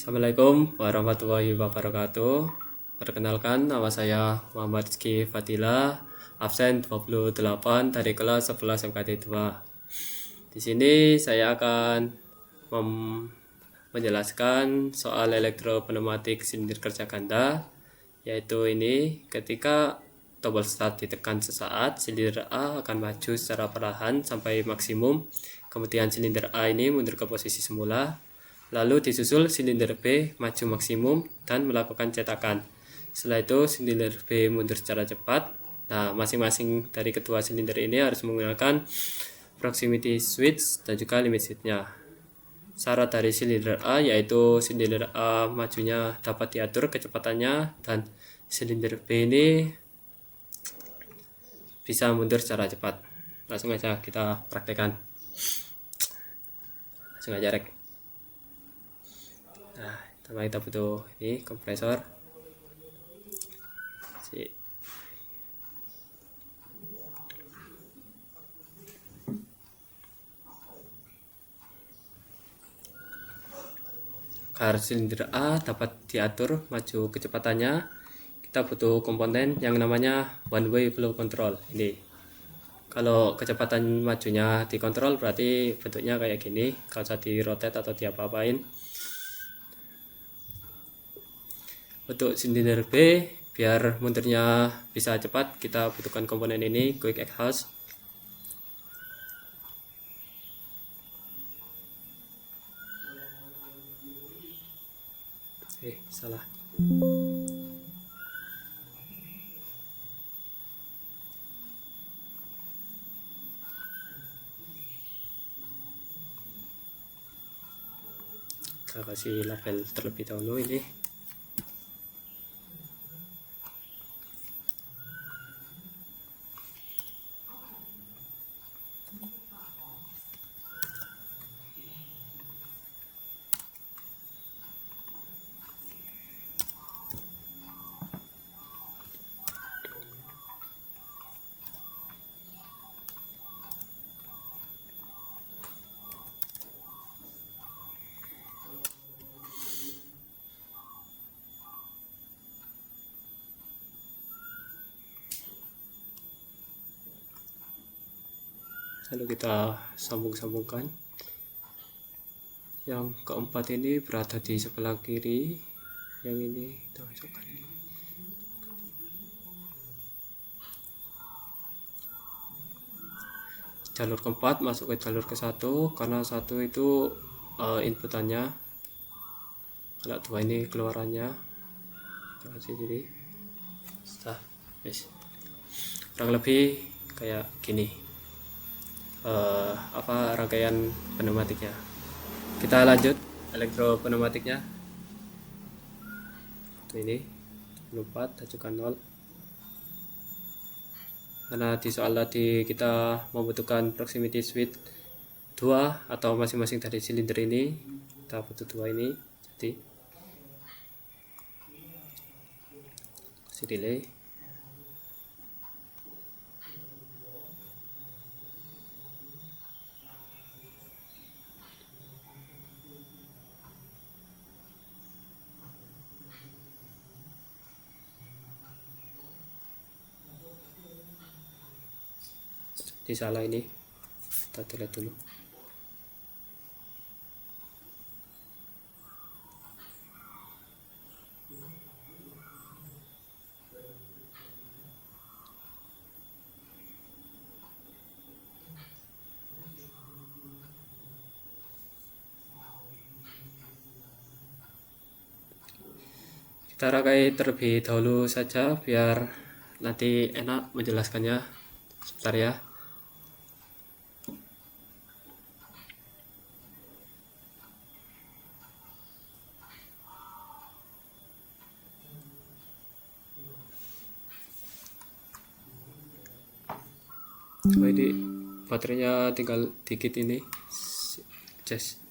Assalamualaikum warahmatullahi wabarakatuh. Perkenalkan, nama saya Muhammad Rizky Fadila, absen 28 dari kelas 11 MKT 2. Di sini saya akan menjelaskan soal elektropneumatik silinder kerja ganda, yaitu ini ketika tombol start ditekan sesaat, silinder A akan maju secara perlahan sampai maksimum. Kemudian silinder A ini mundur ke posisi semula. Lalu disusul silinder B maju maksimum dan melakukan cetakan. Setelah itu silinder B mundur secara cepat. Nah, masing-masing dari kedua silinder ini harus menggunakan proximity switch dan juga limit switch-nya. Syarat dari silinder A yaitu silinder A majunya dapat diatur kecepatannya dan silinder B ini bisa mundur secara cepat. Langsung aja kita praktekkan. Langsung aja rek. Nah, pertama kita butuh ini kompresor. Agar silinder A dapat diatur maju kecepatannya, kita butuh komponen yang namanya one way flow control. Ini kalau kecepatan majunya dikontrol berarti bentuknya kayak gini, kalau usah di rotate atau diapa-apain. Untuk silinder B biar mundurnya bisa cepat, kita butuhkan komponen ini, quick exhaust. Salah. Kita kasih label terlebih dahulu ini. Lalu kita sambung-sambungkan. Yang keempat ini berada di sebelah kiri, yang ini kita masukkan ini. Jalur keempat masuk ke jalur ke satu, karena satu itu inputannya, kalau dua ini keluarannya. Kita kasih jadi kurang lebih kayak gini rangkaian pneumatiknya. Kita lanjut elektropneumatiknya. Ini 4 ajukan 0, karena di soal tadi kita membutuhkan proximity switch 2 atau masing-masing dari silinder ini, kita butuh 2 ini, jadi kasih delay. Di salah ini kita lihat dulu. Kita rangkai terlebih dahulu saja biar nanti enak menjelaskannya. Sebentar ya. Oh, ini baterainya tinggal dikit ini. Cas.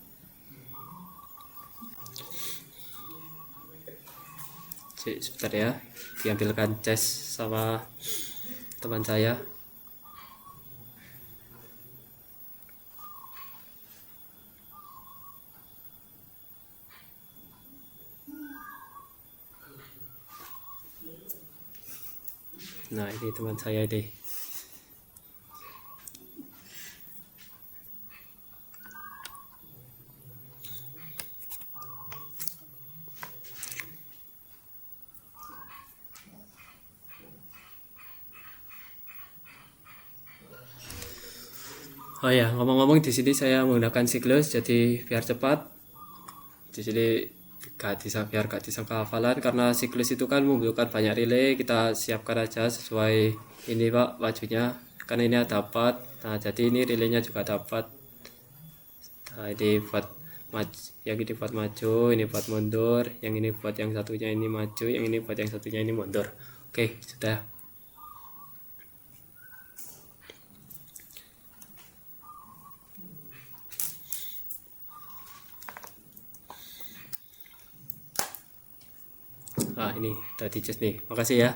Sebentar ya, diambilkan cas sama teman saya. Nah, ini teman saya deh. Oh ya, ngomong-ngomong, di sini saya menggunakan siklus, jadi biar cepat. Di sini biar gak disangka hafalan, karena siklus itu kan membutuhkan banyak relay. Kita siapkan aja sesuai ini Pak bajunya, karena ini ada 4. Nah, jadi ini relaynya juga dapat. Nah, ini buat yang ini buat maju, ini buat mundur, yang ini buat yang satunya ini maju, yang ini buat yang satunya ini mundur. Oke, sudah. Ah, ini udah di nih. Makasih ya.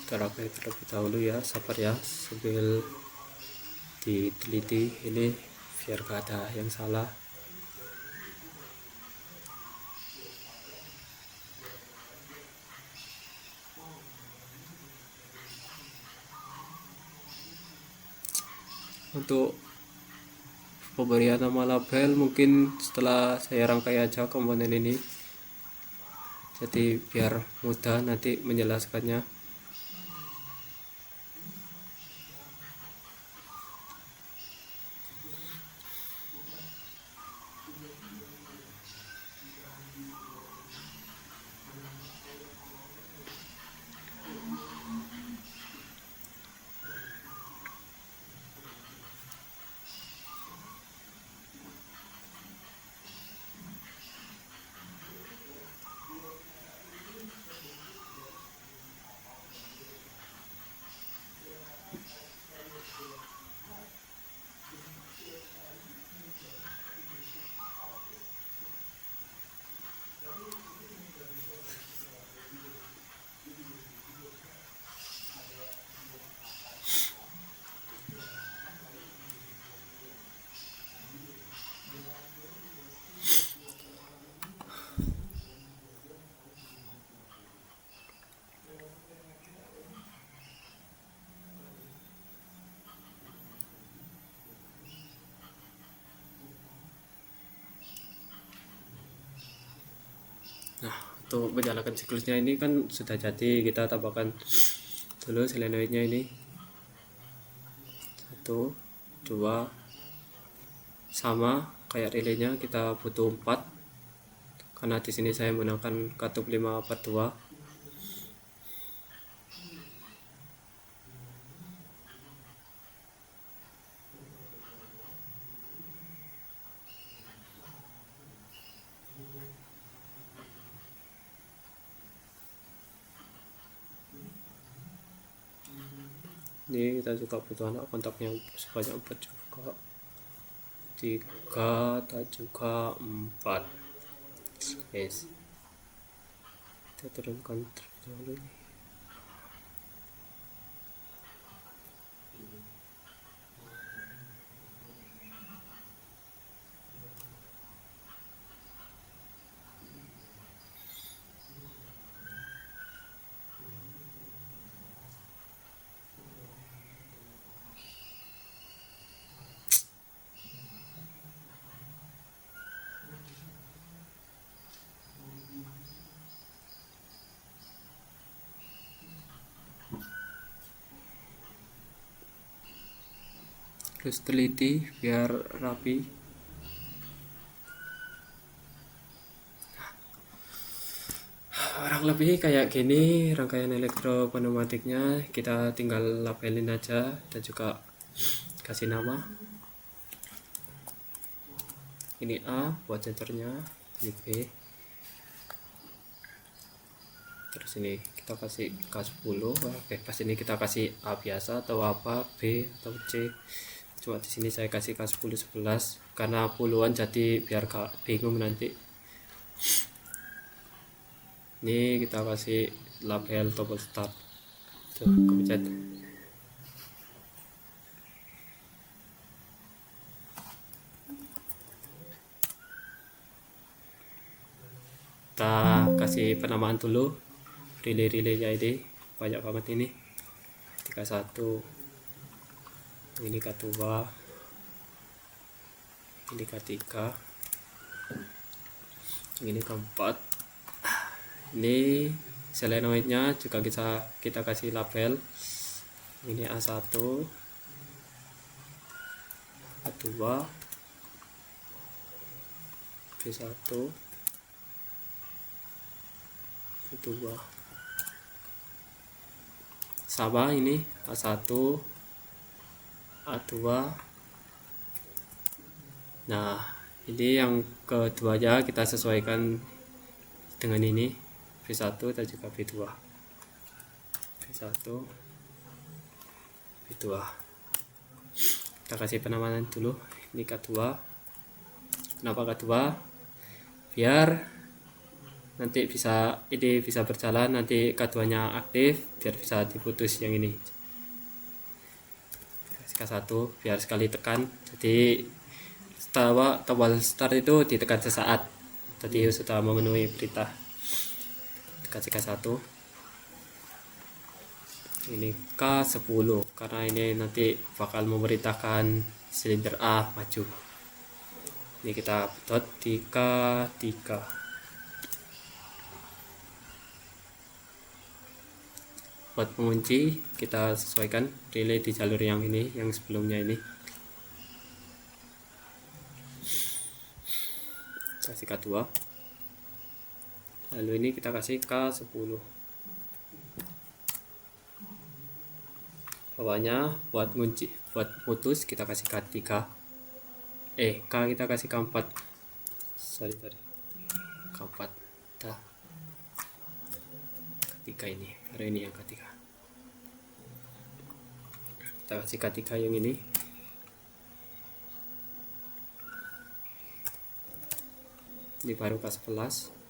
Terapkan terlebih dahulu ya, sabar ya, sambil diteliti ini biar gak ada yang salah. Untuk pemberian nama label mungkin setelah saya rangkai aja komponen ini, jadi biar mudah nanti menjelaskannya. Nah, untuk menyalakan siklusnya ini kan sudah jadi, kita tambahkan dulu selenoidnya ini 1, 2, sama kayak relaynya kita butuh 4, karena di sini saya menggunakan katup 5/2. Ini kita juga butuh anak kontaknya sebanyak 4 juga, 3 dan juga 4. Yes, kita turunkan terlebih dahulu ini. Terus teliti biar rapi. Kurang lebih kayak gini rangkaian elektropneumatiknya. Kita tinggal labelin aja dan juga kasih nama. Ini A buat sensornya, ini B. Terus ini kita kasih K10. Oke, pas ini kita kasih A biasa atau apa, B atau C. Cuma di sini saya kasih K10 11 karena puluhan, jadi biar gak bingung nanti. Ini kita kasih label tombol start. Tuh, kepencet. Kita kasih penamaan dulu relay-relaynya, ini banyak banget ini. 31, ini K2, ini K3, ini K4. Ini solenoidnya juga kita kasih label. Ini A1, A2, B1, B2. Sama ini A1, A2. Nah, ini yang keduanya kita sesuaikan dengan ini B1 dan juga B2. B1, B2. Kita kasih penamaan dulu. Ini K2. Kenapa K2? Biar nanti ini bisa berjalan, nanti K2 nya aktif, biar bisa diputus yang ini. K1 biar sekali tekan, jadi tombol start itu ditekan sesaat, jadi sudah memenuhi perintah. Kasih K1. Ini K10 karena ini nanti bakal memerintahkan silinder A maju. Ini kita dot di K3. Buat pengunci kita sesuaikan relay di jalur yang ini, yang sebelumnya ini. Kasih K2. Lalu ini kita kasih K10. Bawahnya buat kunci, buat putus kita kasih K3. K kita kasih K4. Sorry. K4. Dah. K3 ini. Baru ini yang K3. Kita kasih K3 yang ini. Ini baru K11.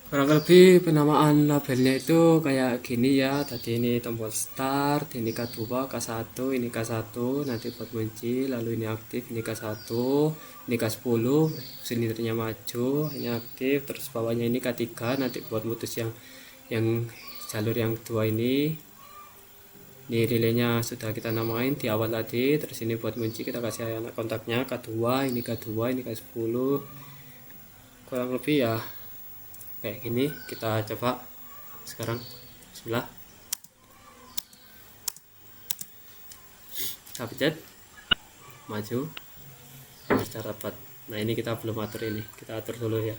Kurang lebih penamaan labelnya itu kayak gini ya. Tadi ini tombol start, ini K2, K1, ini K1, nanti buat kunci, lalu ini aktif, ini K1, ini K10, silindernya maju, ini aktif, terus bawahnya ini K3, nanti buat mutus yang jalur yang kedua ini. Ini relaynya sudah kita namain di awal tadi. Terus ini buat kunci kita kasih anak kontaknya K2, ini K2, ini K10. Kurang lebih ya kayak gini. Kita coba sekarang. Bismillah. Kita pencet, maju secara rapat. Nah, ini kita belum atur, ini kita atur dulu ya.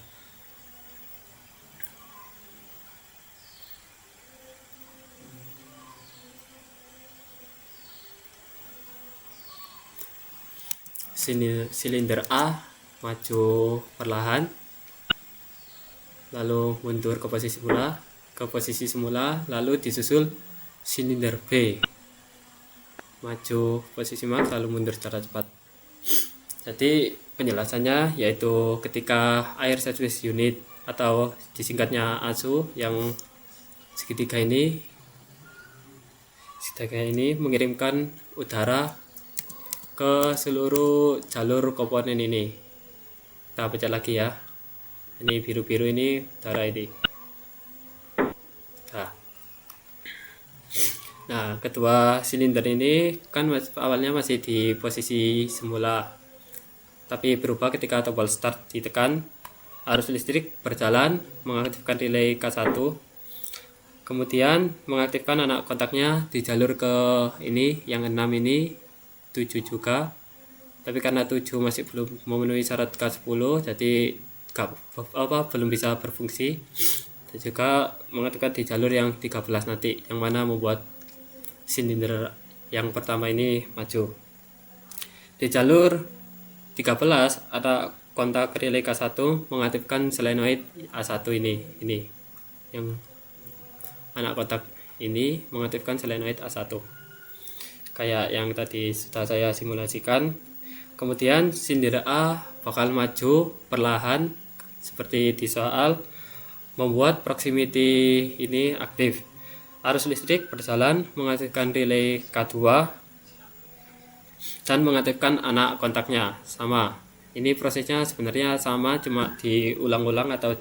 Silinder A maju perlahan, lalu mundur ke posisi semula, lalu disusul silinder B maju posisi max, lalu mundur secara cepat. Jadi penjelasannya yaitu ketika air service unit atau disingkatnya ASU yang segitiga ini mengirimkan udara ke seluruh jalur komponen ini. Kita baca lagi ya. Ini biru-biru ini udara ini. Nah, Nah, kedua silinder ini kan awalnya masih di posisi semula, tapi berubah ketika tombol start ditekan, arus listrik berjalan mengaktifkan relay K1, kemudian mengaktifkan anak kontaknya di jalur ke ini, yang 6 ini, 7 juga, tapi karena 7 masih belum memenuhi syarat K10, jadi belum bisa berfungsi. Dan juga mengaktifkan di jalur yang 13 nanti, yang mana membuat silinder yang pertama ini maju. Di jalur 13 ada kontak relay K1 mengaktifkan solenoid A1 ini yang anak kontak ini mengaktifkan solenoid A1 kayak yang tadi sudah saya simulasikan. Kemudian silinder A bakal maju perlahan seperti di soal, membuat proximity ini aktif. Arus listrik berjalan mengaktifkan relay K2 dan mengaktifkan anak kontaknya. Sama, ini prosesnya sebenarnya sama, cuma diulang-ulang atau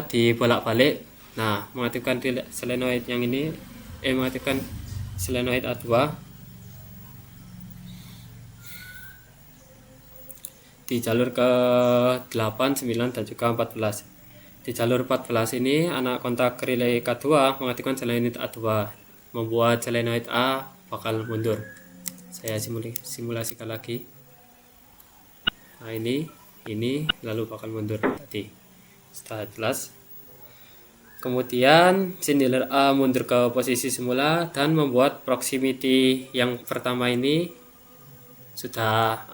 dibolak-balik. Nah, mengaktifkan solenoid yang ini mengaktifkan solenoid A2 di jalur ke 8, 9 dan juga 14. Di jalur 14 ini anak kontak relay K2 mengaktifkan solenoid A2, membuat solenoid A bakal mundur. Saya simulasikan lagi. Nah, ini lalu bakal mundur tadi. Setelah jelas. Kemudian silinder A mundur ke posisi semula dan membuat proximity yang pertama ini sudah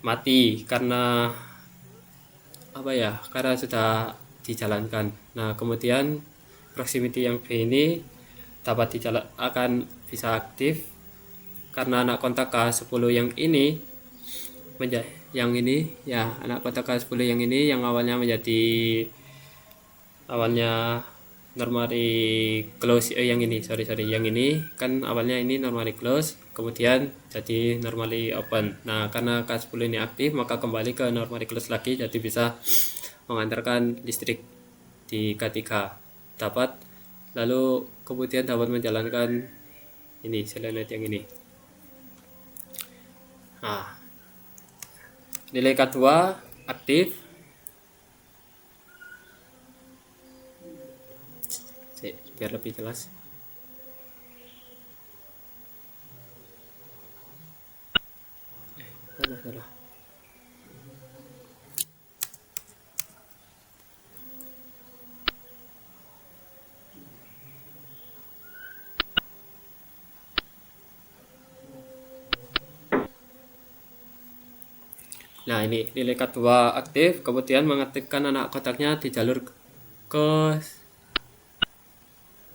mati karena karena sudah dijalankan. Nah, kemudian proximity yang B ini akan bisa aktif karena anak kontak K10 yang ini anak kontak K10 yang ini yang awalnya normally close, yang ini kan awalnya ini normally close, kemudian jadi normally open. Nah, karena K10 ini aktif, maka kembali ke normally close lagi, jadi bisa mengantarkan listrik di K3 lalu kemudian dapat menjalankan ini solenoid yang ini. Nah, nilai K2 aktif. Biar lebih jelas. Salah. Nah, ini nilai K2 aktif, kemudian mengaktifkan anak kontaknya di jalur ke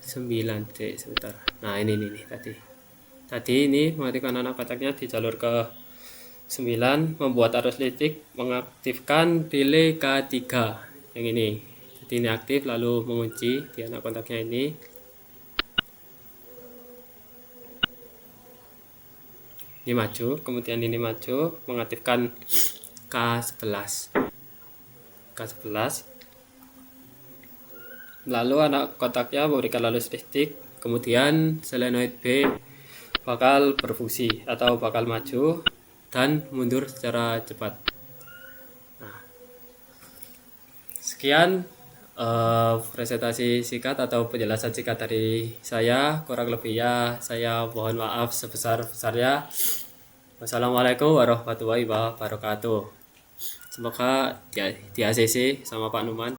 9. Sebentar. Nah, ini tadi ini mengaktifkan anak kontaknya di jalur ke 9, membuat arus listrik mengaktifkan relay K3 yang ini. Jadi ini aktif lalu mengunci di anak kontaknya ini. Ini maju, kemudian ini maju mengaktifkan K11. Lalu anak kontaknya memberikan arus listrik, kemudian solenoid B bakal berfungsi atau bakal maju dan mundur secara cepat. Nah, sekian presentasi singkat atau penjelasan singkat dari saya. Kurang lebihnya saya mohon maaf sebesar-besarnya. Wassalamualaikum warahmatullahi wabarakatuh. Semoga di ACC sama Pak Numan.